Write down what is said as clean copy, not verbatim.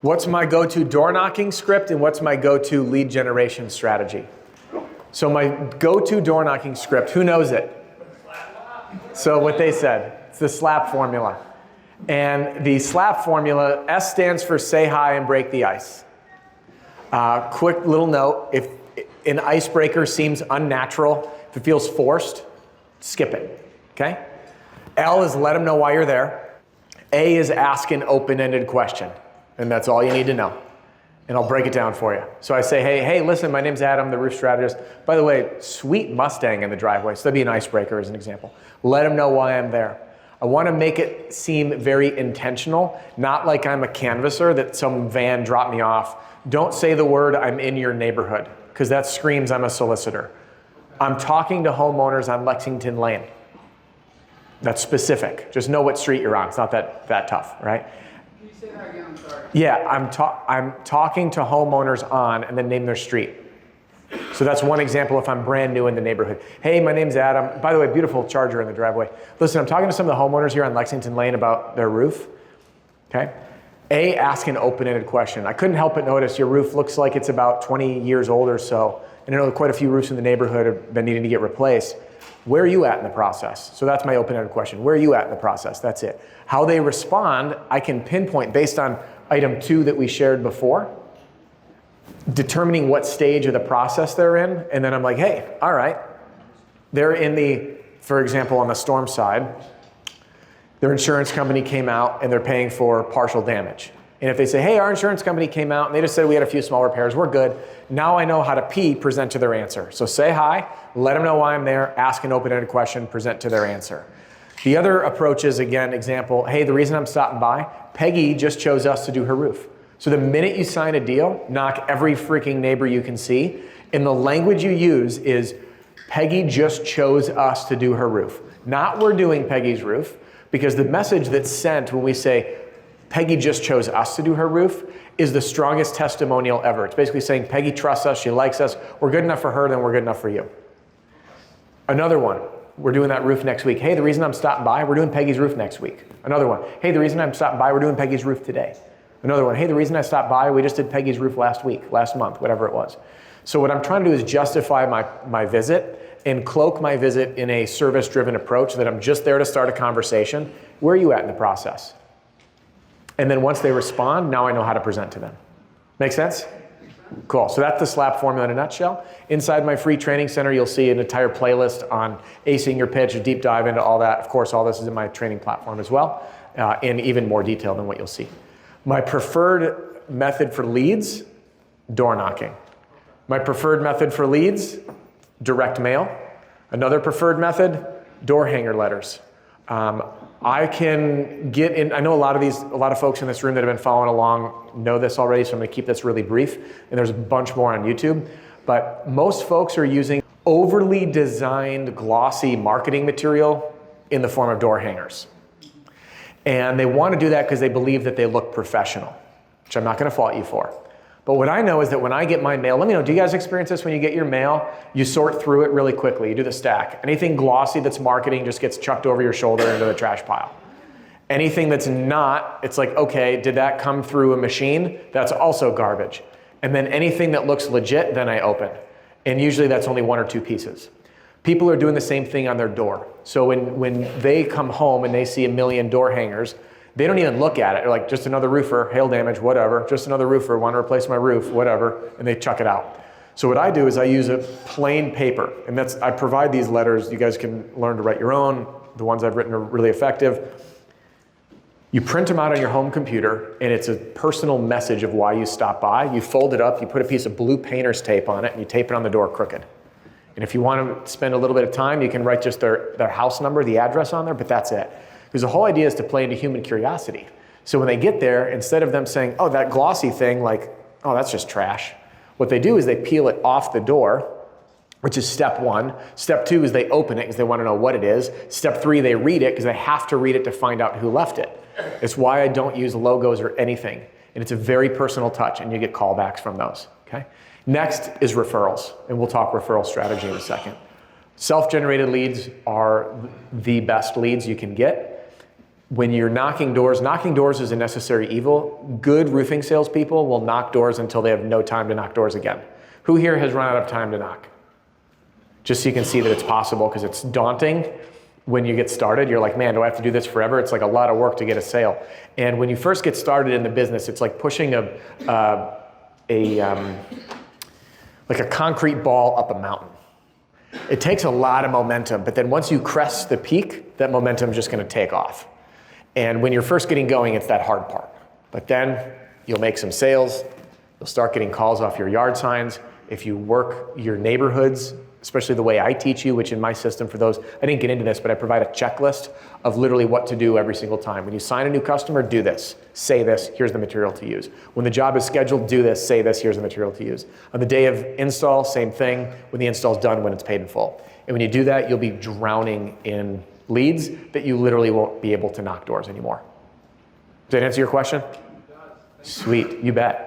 What's my go-to door knocking script and what's my go-to lead generation strategy? So my go-to door knocking script, who knows it? So what they said, it's the SLAP formula. And the SLAP formula, S stands for say hi and break the ice. Quick little note, if an icebreaker seems unnatural, if it feels forced, skip it, okay? L is let them know why you're there. A is ask an open-ended question. And that's all you need to know. And I'll break it down for you. So I say, hey, listen, my name's Adam, the roof strategist. By the way, sweet Mustang in the driveway. So that'd be an icebreaker as an example. Let them know why I'm there. I want to make it seem very intentional, not like I'm a canvasser that some van dropped me off. Don't say the word I'm in your neighborhood, because that screams I'm a solicitor. I'm talking to homeowners on Lexington Lane. That's specific. Just know what street you're on. It's not that tough, right? Say that again, I'm sorry. Yeah, I'm talking to homeowners on and then name their street. So that's one example if I'm brand new in the neighborhood. Hey, my name's Adam. By the way, beautiful Charger in the driveway. Listen, I'm talking to some of the homeowners here on Lexington Lane about their roof. Okay? A, ask an open-ended question. I couldn't help but notice your roof looks like it's about 20 years old or so. And I know quite a few roofs in the neighborhood have been needing to get replaced. Where are you at in the process? So that's my open-ended question. Where are you at in the process? That's it. How they respond, I can pinpoint based on item 2 that we shared before, determining what stage of the process they're in. And then I'm like, hey, all right. They're in the, for example, on the storm side, their insurance company came out and they're paying for partial damage. And if they say, hey, our insurance company came out and they just said we had a few small repairs, we're good. Now I know how to present to their answer. So say hi, let them know why I'm there, ask an open-ended question, present to their answer. The other approach is, again, example, hey, the reason I'm stopping by, Peggy just chose us to do her roof. So the minute you sign a deal, knock every freaking neighbor you can see, and the language you use is, Peggy just chose us to do her roof. Not we're doing Peggy's roof, because the message that's sent when we say, Peggy just chose us to do her roof is the strongest testimonial ever. It's basically saying Peggy trusts us, she likes us, we're good enough for her, then we're good enough for you. Another one, we're doing that roof next week. Hey, the reason I'm stopping by, we're doing Peggy's roof next week. Another one, hey, the reason I'm stopping by, we're doing Peggy's roof today. Another one, hey, the reason I stopped by, we just did Peggy's roof last week, last month, whatever it was. So what I'm trying to do is justify my visit and cloak my visit in a service-driven approach that I'm just there to start a conversation. Where are you at in the process? And then once they respond, now I know how to present to them. Make sense? Cool. So that's the SLAP formula in a nutshell. Inside my free training center, you'll see an entire playlist on acing your pitch, a deep dive into all that. Of course, all this is in my training platform as well, in even more detail than what you'll see. My preferred method for leads, door knocking. My preferred method for leads, direct mail. Another preferred method, door hanger letters. I can get in, I know a lot of folks in this room that have been following along know this already, so I'm gonna keep this really brief, and there's a bunch more on YouTube. But most folks are using overly designed, glossy marketing material in the form of door hangers. And they wanna do that because they believe that they look professional, which I'm not gonna fault you for. But what I know is that when I get my mail, let me know, do you guys experience this when you get your mail? You sort through it really quickly, you do the stack. Anything glossy that's marketing just gets chucked over your shoulder into the trash pile. Anything that's not, it's like, okay, did that come through a machine? That's also garbage. And then anything that looks legit, then I open. And usually that's only 1 or 2 pieces. People are doing the same thing on their door. So when they come home and they see 1 million door hangers, they don't even look at it. They're like, just another roofer, hail damage, whatever. Just another roofer, want to replace my roof, whatever. And they chuck it out. So what I do is I use a plain paper. And I provide these letters. You guys can learn to write your own. The ones I've written are really effective. You print them out on your home computer, and it's a personal message of why you stopped by. You fold it up, you put a piece of blue painter's tape on it, and you tape it on the door crooked. And if you want to spend a little bit of time, you can write just their house number, the address on there, but that's it. Because the whole idea is to play into human curiosity. So when they get there, instead of them saying, oh, that glossy thing, like, oh, that's just trash. What they do is they peel it off the door, which is step 1. Step 2 is they open it because they want to know what it is. Step 3, they read it because they have to read it to find out who left it. It's why I don't use logos or anything. And it's a very personal touch, and you get callbacks from those, okay? Next is referrals, and we'll talk referral strategy in a second. Self-generated leads are the best leads you can get. when you're knocking doors is a necessary evil. Good roofing salespeople will knock doors until they have no time to knock doors again. Who here has run out of time to knock? Just so you can see that it's possible, because it's daunting when you get started. You're like, man, do I have to do this forever? It's like a lot of work to get a sale. And when you first get started in the business, it's like pushing like a concrete ball up a mountain. It takes a lot of momentum, but then once you crest the peak, that momentum is just going to take off. And when you're first getting going, it's that hard part. But then you'll make some sales. You'll start getting calls off your yard signs. If you work your neighborhoods, especially the way I teach you, which in my system, for those, I didn't get into this, but I provide a checklist of literally what to do every single time. When you sign a new customer, do this, say this, here's the material to use. When the job is scheduled, do this, say this, here's the material to use. On the day of install, same thing. When the install's done, when it's paid in full. And when you do that, you'll be drowning in leads that you literally won't be able to knock doors anymore. Does that answer your question? Sweet, you bet.